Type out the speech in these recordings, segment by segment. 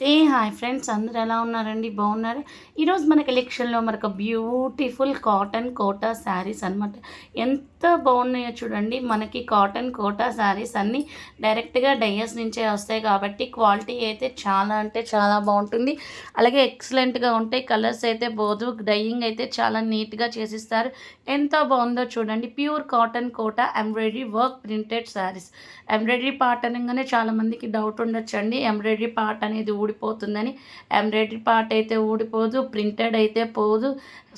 Hi friends, అందరూ ఎలా ఉన్నారండి? బాగున్నారు. ఈరోజు మన కలెక్షన్లో మనకు బ్యూటిఫుల్ కాటన్ కోటా శారీస్ అనమాట. ఎంత బాగున్నాయో చూడండి. మనకి కాటన్ కోటా శారీస్ అన్నీ డైరెక్ట్గా డైయర్స్ నుంచే వస్తాయి కాబట్టి క్వాలిటీ అయితే చాలా అంటే చాలా బాగుంటుంది. అలాగే ఎక్సలెంట్గా ఉంటాయి. కలర్స్ అయితే పోదు. డైయింగ్ అయితే చాలా నీట్గా చేసిస్తారు. ఎంత బాగుందో చూడండి. Pure cotton Kota embroidery work printed saris. Embroidery part అనగానే చాలామందికి డౌట్ ఉండొచ్చండి. ఎంబ్రాయిడరీ పార్ట్ అనేది ఊడిపోతుందని. ఎంబ్రాయిడరీ పార్ట్ అయితే ఊడిపోదు, ప్రింటెడ్ అయితే పోదు.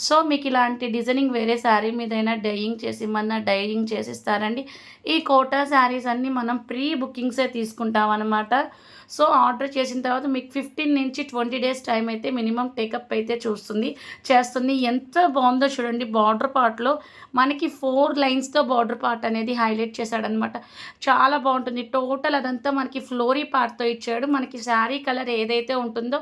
సో మీకు ఇలాంటి డిజైనింగ్ వేరే శారీ మీదైనా డైయింగ్ చేసి ఇమ్మన్నా డైయింగ్ చేసిస్తారండి. ఈ కోటా శారీస్ అన్నీ మనం ప్రీ బుకింగ్సే తీసుకుంటాం అనమాట. సో ఆర్డర్ చేసిన తర్వాత మీకు 15 నుంచి 20 డేస్ టైం అయితే మినిమం టేకప్ అయితే చేస్తుంది. ఎంత బాగుందో చూడండి. బార్డర్ పార్ట్లో మనకి 4 లైన్స్తో బార్డర్ పార్ట్ అనేది హైలైట్ చేశాడనమాట. చాలా బాగుంటుంది. టోటల్ అదంతా మనకి ఫ్లోరీ పార్ట్తో ఇచ్చాడు. మనకి శారీ కలర్ ఏదైతే ఉంటుందో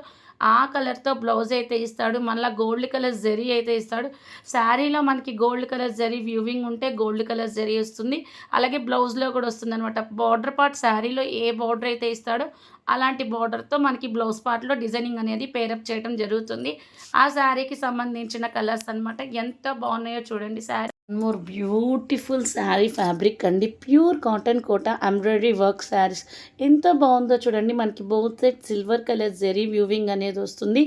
ఆ కలర్తో బ్లౌజ్ అయితే ఇస్తాడు. మళ్ళీ గోల్డ్ కలర్ జరీ అయితే ఇస్తాడు. శారీలో మనకి గోల్డ్ కలర్ జరీ వ్యూవింగ్ ఉంటే గోల్డ్ కలర్ జరీ వస్తుంది. అలాగే బ్లౌజ్లో కూడా వస్తుంది అనమాట. బార్డర్ పార్ట్ శారీలో ఏ బార్డర్ అయితే ఇస్తాడో అలాంటి బార్డర్తో మనకి బ్లౌజ్ పార్ట్లో డిజైనింగ్ అనేది పేరప్ చేయడం జరుగుతుంది. ఆ శారీకి సంబంధించిన కలర్స్ అనమాట. ఎంత బాగున్నాయో చూడండి. Sari more beautiful sari fabric అండి. Pure cotton Kota embroidery work saris ఎంత బాగుందో చూడండి. మనకి both side silver colour zari weaving అనేది వస్తుంది.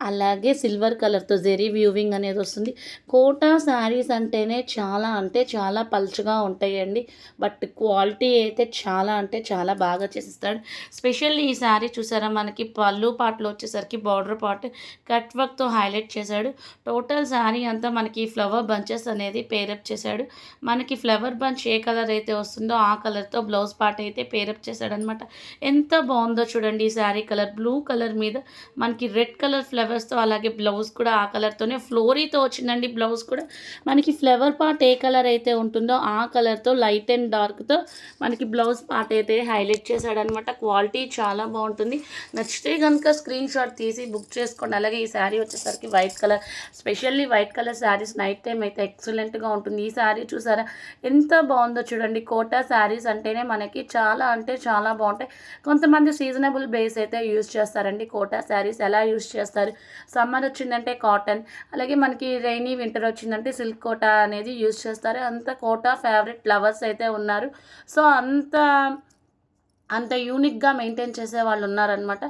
అలాగే సిల్వర్ కలర్తో జెరీ వ్యూవింగ్ అనేది వస్తుంది. కోటా శారీస్ అంటేనే చాలా అంటే చాలా పల్చగా ఉంటాయండి. బట్ క్వాలిటీ అయితే చాలా అంటే చాలా బాగా చేసిస్తాడు. స్పెషల్లీ ఈ శారీ చూసారా, మనకి పళ్ళు పాటలో వచ్చేసరికి బార్డర్ పార్ట్ కట్ వర్క్తో హైలైట్ చేశాడు. టోటల్ శారీ అంతా మనకి ఫ్లవర్ బంచెస్ అనేది పేరప్ చేశాడు. మనకి ఫ్లవర్ బంచ్ ఏ కలర్ అయితే వస్తుందో ఆ కలర్తో బ్లౌజ్ పార్ట్ అయితే పేరప్ చేశాడనమాట. ఎంత బాగుందో చూడండి. ఈ శారీ కలర్ బ్లూ కలర్ మీద మనకి రెడ్ కలర్ ఫ్లవర్స్తో, అలాగే బ్లౌజ్ కూడా ఆ కలర్తోనే ఫ్లోరీతో వచ్చిందండి. బ్లౌజ్ కూడా మనకి ఫ్లవర్ పార్ట్ ఏ కలర్ అయితే ఉంటుందో ఆ కలర్తో లైట్ అండ్ డార్క్తో మనకి బ్లౌజ్ పార్ట్ అయితే హైలైట్ చేశాడనమాట. క్వాలిటీ చాలా బాగుంటుంది. నచ్చితే కనుక స్క్రీన్ షాట్ తీసి బుక్ చేసుకోండి. అలాగే ఈ శారీ వచ్చేసరికి white colour, specially white colour saris night time అయితే ఎక్సలెంట్గా ఉంటుంది. ఈ శారీ చూసారా ఎంత బాగుందో చూడండి. కోటా శారీస్ అంటేనే మనకి చాలా అంటే చాలా బాగుంటాయి. కొంతమంది సీజనబుల్ బేస్ అయితే యూజ్ చేస్తారండి. కోటా శారీస్ ఎలా యూజ్ చేస్తారు? సమ్మర్ వచ్చిందంటే కాటన్, అలాగే మనకి రైనీ వింటర్ వచ్చిందంటే సిల్క్ కోటా అనేది యూజ్ చేస్తారు. అంత కోటా ఫేవరెట్ లవర్స్ అయితే ఉన్నారు. సో అంత యూనిక్గా మెయింటైన్ చేసే వాళ్ళు ఉన్నారనమాట.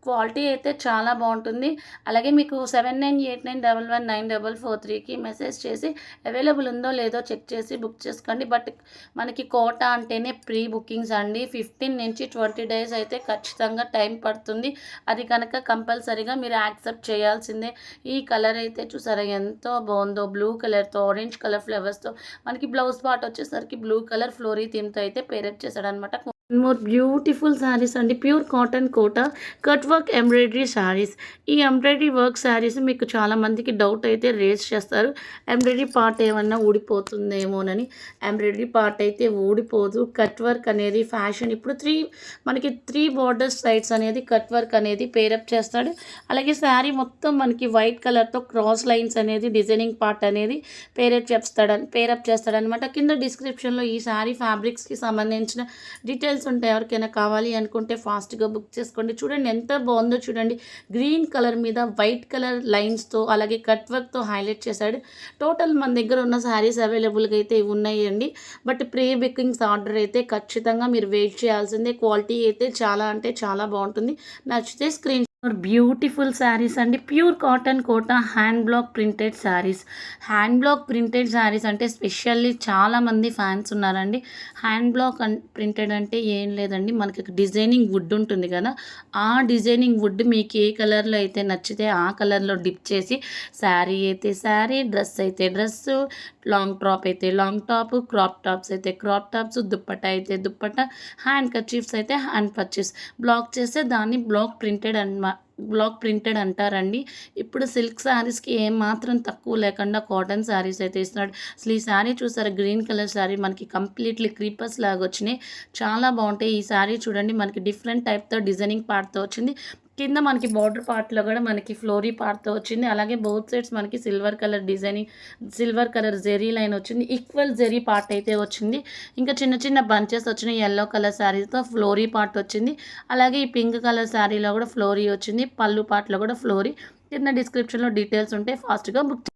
క్వాలిటీ అయితే చాలా బాగుంటుంది. అలాగే మీకు 7989119443కి మెసేజ్ చేసి అవైలబుల్ ఉందో లేదో చెక్ చేసి బుక్ చేసుకోండి. బట్ మనకి కోటా అంటేనే ప్రీ బుకింగ్స్ అండి. 15 నుంచి 20 డేస్ అయితే ఖచ్చితంగా టైం పడుతుంది. అది కనుక కంపల్సరీగా మీరు యాక్సెప్ట్ చేయాల్సిందే. ఈ కలర్ అయితే చూసారా ఎంతో బాగుందో. బ్లూ కలర్తో ఆరెంజ్ కలర్ ఫ్లవర్స్తో మనకి బ్లౌజ్ పార్ట్ వచ్చేసరికి బ్లూ కలర్ ఫ్లోరీ థీమ్తో అయితే పేరప్ చేశాడనమాట. మోర్ బ్యూటిఫుల్ శారీస్ అండి. Pure cotton Kota cut work embroidery saris. ఈ ఎంబ్రాయిడరీ వర్క్ శారీస్ మీకు చాలామందికి డౌట్ అయితే రేస్ చేస్తారు. ఎంబ్రాయిడరీ పార్ట్ ఏమన్నా ఊడిపోతుందేమోనని. ఎంబ్రాయిడరీ పార్ట్ అయితే ఊడిపోదు. కట్ వర్క్ అనేది ఫ్యాషన్. ఇప్పుడు మనకి త్రీ బార్డర్ సైడ్స్ అనేది కట్ వర్క్ అనేది పేరప్ చేస్తాడు. అలాగే శారీ మొత్తం మనకి వైట్ కలర్తో క్రాస్ లైన్స్ అనేది డిజైనింగ్ పార్ట్ అనేది పేరప్ చేస్తాడనమాట. కింద డిస్క్రిప్షన్లో ఈ శారీ ఫ్యాబ్రిక్స్కి సంబంధించిన డీటెయిల్స్ ఉంటాయి. ఎవరికైనా కావాలి అనుకుంటే ఫాస్ట్గా బుక్ చేసుకోండి. చూడండి ఎంత బాగుందో చూడండి. గ్రీన్ కలర్ మీద వైట్ కలర్ లైన్స్తో అలాగే కట్ వర్క్తో హైలైట్ చేశాడు. టోటల్ మన దగ్గర ఉన్న శారీస్ అవైలబుల్గా అయితే ఉన్నాయండి. బట్ ప్రీ బుకింగ్స్ ఆర్డర్ అయితే ఖచ్చితంగా మీరు వెయిట్ చేయాల్సిందే. క్వాలిటీ అయితే చాలా అంటే చాలా బాగుంటుంది. నచ్చితే స్క్రీన్ బ్యూటిఫుల్ శారీస్ అండి. Pure cotton Kota hand block printed saris. Hand block printed saris అంటే స్పెషల్లీ చాలామంది ఫ్యాన్స్ ఉన్నారండి. హ్యాండ్ బ్లాక్ ప్రింటెడ్ అంటే ఏం లేదండి, మనకి డిజైనింగ్ వుడ్ ఉంటుంది కదా, ఆ డిజైనింగ్ వుడ్ మీకు ఏ కలర్లో అయితే నచ్చితే ఆ కలర్లో డిప్ చేసి శారీ అయితే శారీ, డ్రెస్ అయితే డ్రెస్సు, లాంగ్ టాప్ అయితే లాంగ్ టాప్, క్రాప్ టాప్స్ అయితే క్రాప్ టాప్స్, దుప్పట్టా అయితే దుప్పట్టా, హ్యాండ్ కర్చీఫ్స్ అయితే హ్యాండ్ కర్చీఫ్స్ బ్లాక్ చేస్తే దాన్ని బ్లాక్ ప్రింటెడ్ అంటారండి. ఇప్పుడు సిల్క్ శారీస్కి ఏమాత్రం తక్కువ లేకుండా కాటన్ శారీస్ అయితే ఇస్తున్నాడు. అసలు ఈ శారీ చూసారా, గ్రీన్ కలర్ శారీ మనకి కంప్లీట్లీ క్రీపర్స్ లాగా వచ్చినాయి. చాలా బాగుంటాయి. ఈ శారీ చూడండి మనకి డిఫరెంట్ టైప్తో డిజైనింగ్ పార్ట్తో వచ్చింది. కింద మనకి బార్డర్ పార్ట్‌లో గూడా మనకి ఫ్లోరీ పార్ట్‌తో వచ్చింది. అలాగే బోత్ సైడ్స్ మనకి silver colour designing, silver colour zari line వచ్చింది. ఈక్వల్ జెరీ పార్ట్ అయితే వచ్చింది. ఇంకా చిన్న చిన్న బంచెస్ వచ్చినాయి. యెల్లో కలర్ శారీస్‌తో ఫ్లోరీ పార్ట్ వచ్చింది. అలాగే ఈ పింక్ కలర్ శారీలో గూడా ఫ్లోరీ వచ్చింది. పళ్ళు పార్ట్‌లో గూడా ఫ్లోరీ. కింద డిస్క్రిప్షన్‌లో డీటెయిల్స్ ఉంటాయి. ఫాస్ట్‌గా బుక్